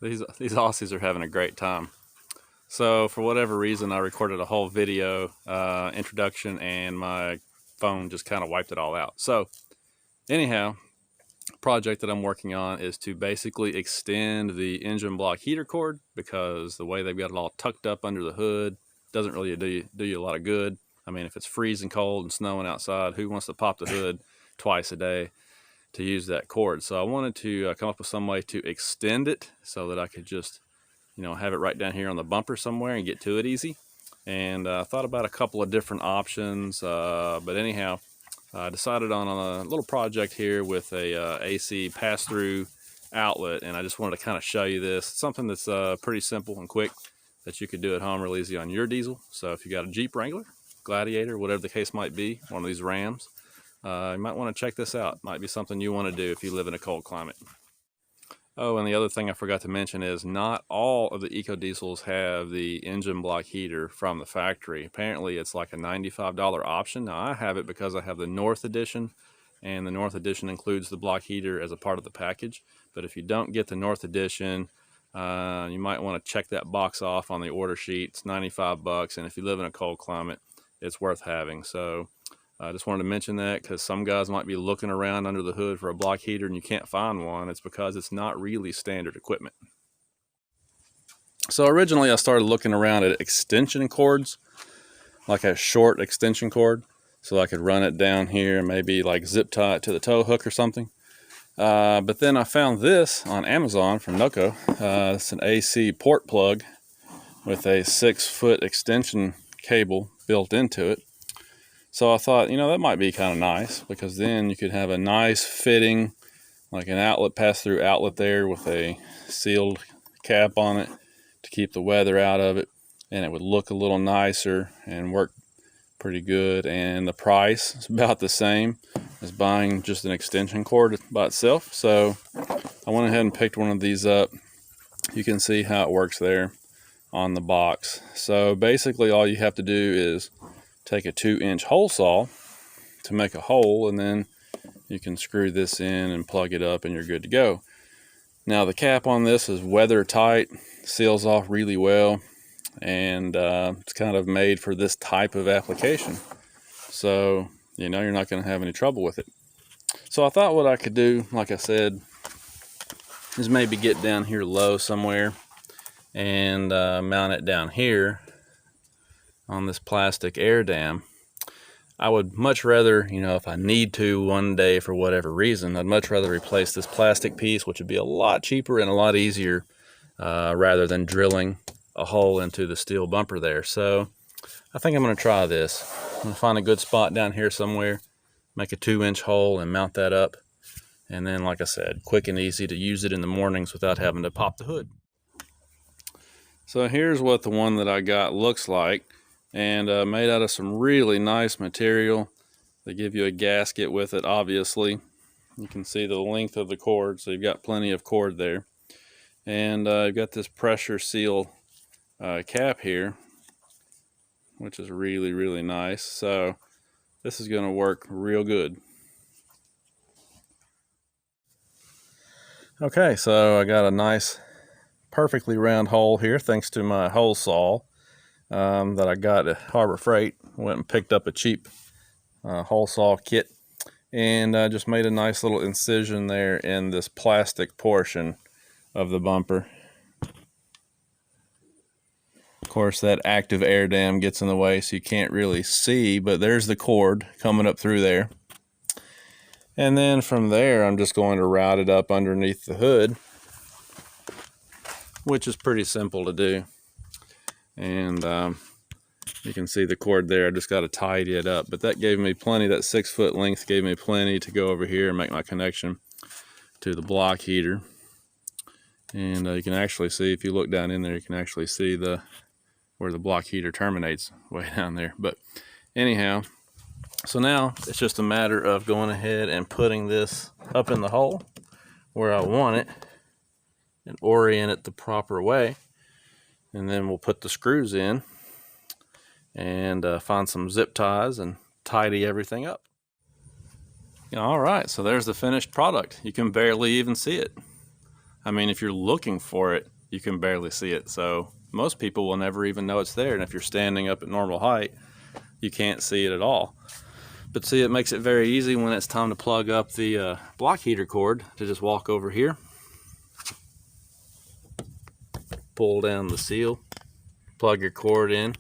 These Aussies are having a great time. So for whatever reason, I recorded a whole video introduction, and my phone just kind of wiped it all out. So anyhow, the project that I'm working on is to basically extend the engine block heater cord, because the way they've got it all tucked up under the hood doesn't really do you a lot of good. I mean, if it's freezing cold and snowing outside, who wants to pop the hood twice a day to use that cord? So I wanted to come up with some way to extend it so that I could just, have it right down here on the bumper somewhere and get to it easy. And I thought about a couple of different options, but anyhow, I decided on a little project here with a AC pass-through outlet, and I just wanted to kind of show you this. It's something that's pretty simple and quick that you could do at home real easy on your diesel. So if you got a Jeep Wrangler, Gladiator, whatever the case might be, one of these Rams, you might want to check this out. Might be something you want to do if you live in a cold climate. Oh, and the other thing I forgot to mention is not all of the EcoDiesels have the engine block heater from the factory. Apparently it's like a $95 option. Now I have it because I have the North Edition, and the North Edition includes the block heater as a part of the package. But if you don't get the North Edition, you might want to check that box off on the order sheet. It's 95 bucks, and if you live in a cold climate, it's worth having. So I just wanted to mention that because some guys might be looking around under the hood for a block heater and you can't find one. It's because it's not really standard equipment. So originally I started looking around at extension cords, like a short extension cord, so I could run it down here and maybe like zip tie it to the tow hook or something. But then I found this on Amazon from Noco. It's an AC port plug with a 6-foot extension cable built into it. So I thought, that might be kind of nice, because then you could have a nice fitting, like an outlet, pass-through outlet there with a sealed cap on it to keep the weather out of it, and it would look a little nicer and work pretty good. And the price is about the same as buying just an extension cord by itself. So I went ahead and picked one of these up. You can see how it works there on the box. So basically all you have to do is take a 2-inch hole saw to make a hole, and then you can screw this in and plug it up and you're good to go. Now the cap on this is weather tight, seals off really well, and it's kind of made for this type of application. So you're not going to have any trouble with it. So I thought what I could do, like I said, is maybe get down here low somewhere and mount it down here on this plastic air dam. I would much rather, if I need to one day for whatever reason, I'd much rather replace this plastic piece, which would be a lot cheaper and a lot easier, rather than drilling a hole into the steel bumper there. So I think I'm going to try this. I'm going to find a good spot down here somewhere, make a 2-inch hole and mount that up. And then, like I said, quick and easy to use it in the mornings without having to pop the hood. So here's what the one that I got looks like. And made out of some really nice material. They give you a gasket with it, obviously. You can see the length of the cord, so you've got plenty of cord there. And you've got this pressure seal cap here, which is really, really nice. So this is going to work real good. Okay, so I got a nice, perfectly round hole here, thanks to my hole saw that I got at Harbor Freight. Went and picked up a cheap hole saw kit, and just made a nice little incision there in this plastic portion of the bumper. Of course, that active air dam gets in the way, so you can't really see, but there's the cord coming up through there. And then from there, I'm just going to route it up underneath the hood, which is pretty simple to do. And you can see the cord there. I just got to tidy it up, but that gave me plenty. That 6-foot length gave me plenty to go over here and make my connection to the block heater. And you can actually see, if you look down in there, you can actually see where the block heater terminates, way down there. But anyhow, so now it's just a matter of going ahead and putting this up in the hole where I want it and orient it the proper way. And then we'll put the screws in and find some zip ties and tidy everything up. All right, so there's the finished product. You can barely even see it. I mean, if you're looking for it, you can barely see it. So most people will never even know it's there. And if you're standing up at normal height, you can't see it at all. But see, it makes it very easy when it's time to plug up the block heater cord to just walk over here, pull down the seal, plug your cord in,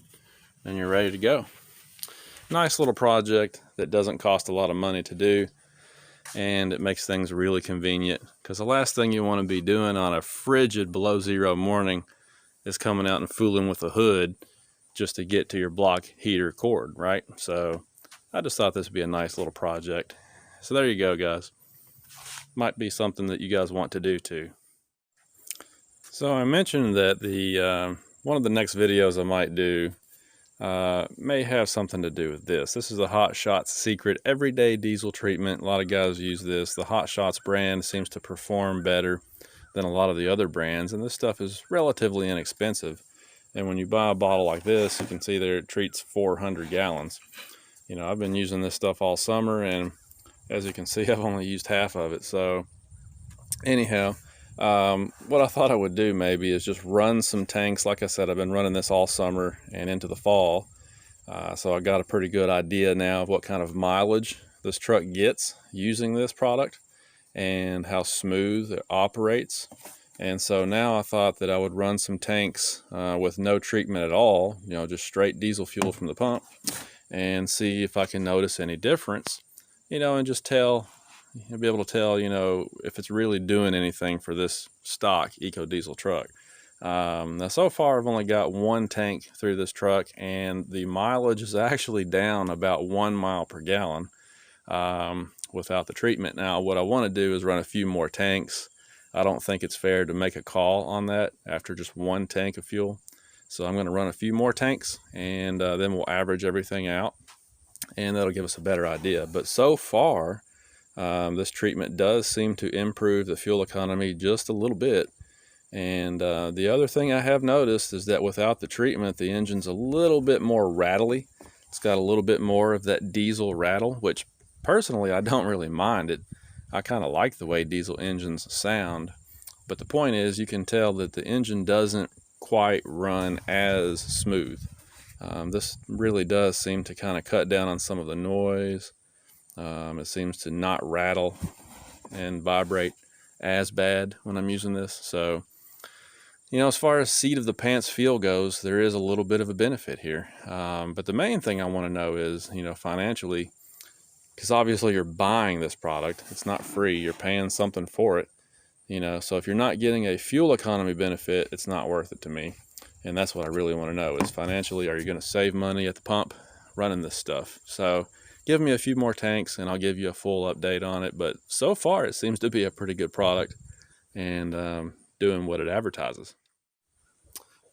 and you're ready to go. Nice little project that doesn't cost a lot of money to do, and it makes things really convenient, because the last thing you want to be doing on a frigid below zero morning is coming out and fooling with the hood just to get to your block heater cord, right? So I just thought this would be a nice little project. So there you go, guys. Might be something that you guys want to do too. So I mentioned that the one of the next videos I might do may have something to do with this. This is the Hot Shots Secret Everyday Diesel Treatment. A lot of guys use this. The Hot Shots brand seems to perform better than a lot of the other brands, and this stuff is relatively inexpensive. And when you buy a bottle like this, you can see there it treats 400 gallons. You know, I've been using this stuff all summer, and as you can see, I've only used half of it. So anyhow, what I thought I would do maybe is just run some tanks. Like I said, I've been running this all summer and into the fall. So I got a pretty good idea now of what kind of mileage this truck gets using this product and how smooth it operates. And so now I thought that I would run some tanks with no treatment at all, you know, just straight diesel fuel from the pump, and see if I can notice any difference, you know, and just tell, you'll be able to tell, you know, if it's really doing anything for this stock EcoDiesel truck. Now so far I've only got one tank through this truck, and the mileage is actually down about 1 mile per gallon without the treatment. Now what I want to do is run a few more tanks. I don't think it's fair to make a call on that after just one tank of fuel. So I'm going to run a few more tanks, and then we'll average everything out, and that'll give us a better idea. But so far, this treatment does seem to improve the fuel economy just a little bit. And the other thing I have noticed is that without the treatment, the engine's a little bit more rattly. It's got a little bit more of that diesel rattle, which personally I don't really mind it. I kind of like the way diesel engines sound. But the point is, you can tell that the engine doesn't quite run as smooth. This really does seem to kind of cut down on some of the noise. It seems to not rattle and vibrate as bad when I'm using this. So, you know, as far as seat of the pants feel goes, there is a little bit of a benefit here. But the main thing I want to know is, you know, financially, because obviously you're buying this product. It's not free. You're paying something for it. You know, so if you're not getting a fuel economy benefit, it's not worth it to me. And that's what I really want to know is, financially, are you going to save money at the pump running this stuff? So give me a few more tanks and I'll give you a full update on it. But so far it seems to be a pretty good product and doing what it advertises.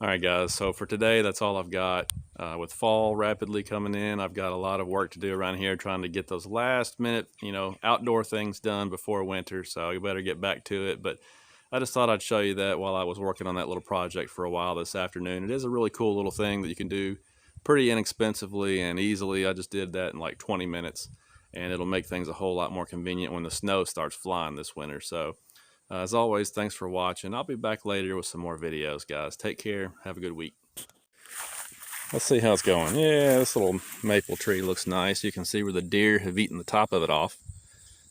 All right, guys, so for today, that's all I've got. With fall rapidly coming in, I've got a lot of work to do around here trying to get those last minute, you know, outdoor things done before winter. So you better get back to it. But I just thought I'd show you that while I was working on that little project for a while this afternoon. It is a really cool little thing that you can do pretty inexpensively and easily. I just did that in like 20 minutes, and it'll make things a whole lot more convenient when the snow starts flying this winter. So as always, thanks for watching. I'll be back later with some more videos, guys. Take care. Have a good week. Let's see how it's going. Yeah, this little maple tree looks nice. You can see where the deer have eaten the top of it off.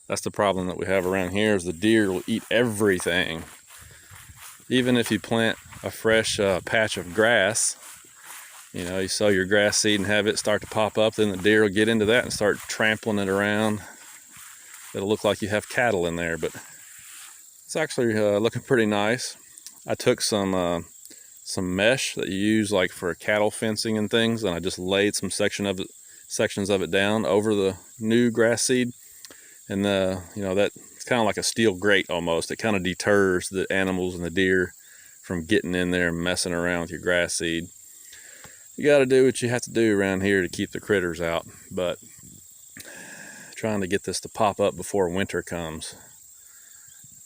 That's the problem that we have around here, is the deer will eat everything. Even if you plant a fresh patch of grass, you know, you sow your grass seed and have it start to pop up, then the deer will get into that and start trampling it around. It'll look like you have cattle in there, but it's actually looking pretty nice. I took some mesh that you use like for cattle fencing and things, and I just laid some sections of it down over the new grass seed, and you know, that it's kind of like a steel grate almost. It kind of deters the animals and the deer from getting in there and messing around with your grass seed. You got to do what you have to do around here to keep the critters out, but trying to get this to pop up before winter comes.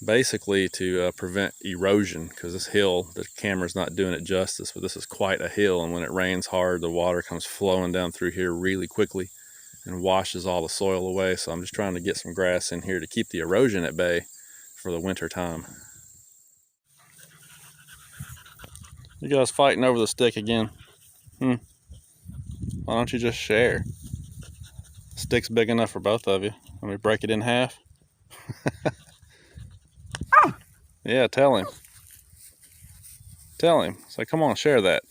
Basically to prevent erosion, because this hill, the camera's not doing it justice, but this is quite a hill, and when it rains hard, the water comes flowing down through here really quickly and washes all the soil away. So I'm just trying to get some grass in here to keep the erosion at bay for the winter time. You guys fighting over the stick again. Why don't you just share? The stick's big enough for both of you. Let me break it in half. Yeah, tell him. Tell him. Say, come on, share that.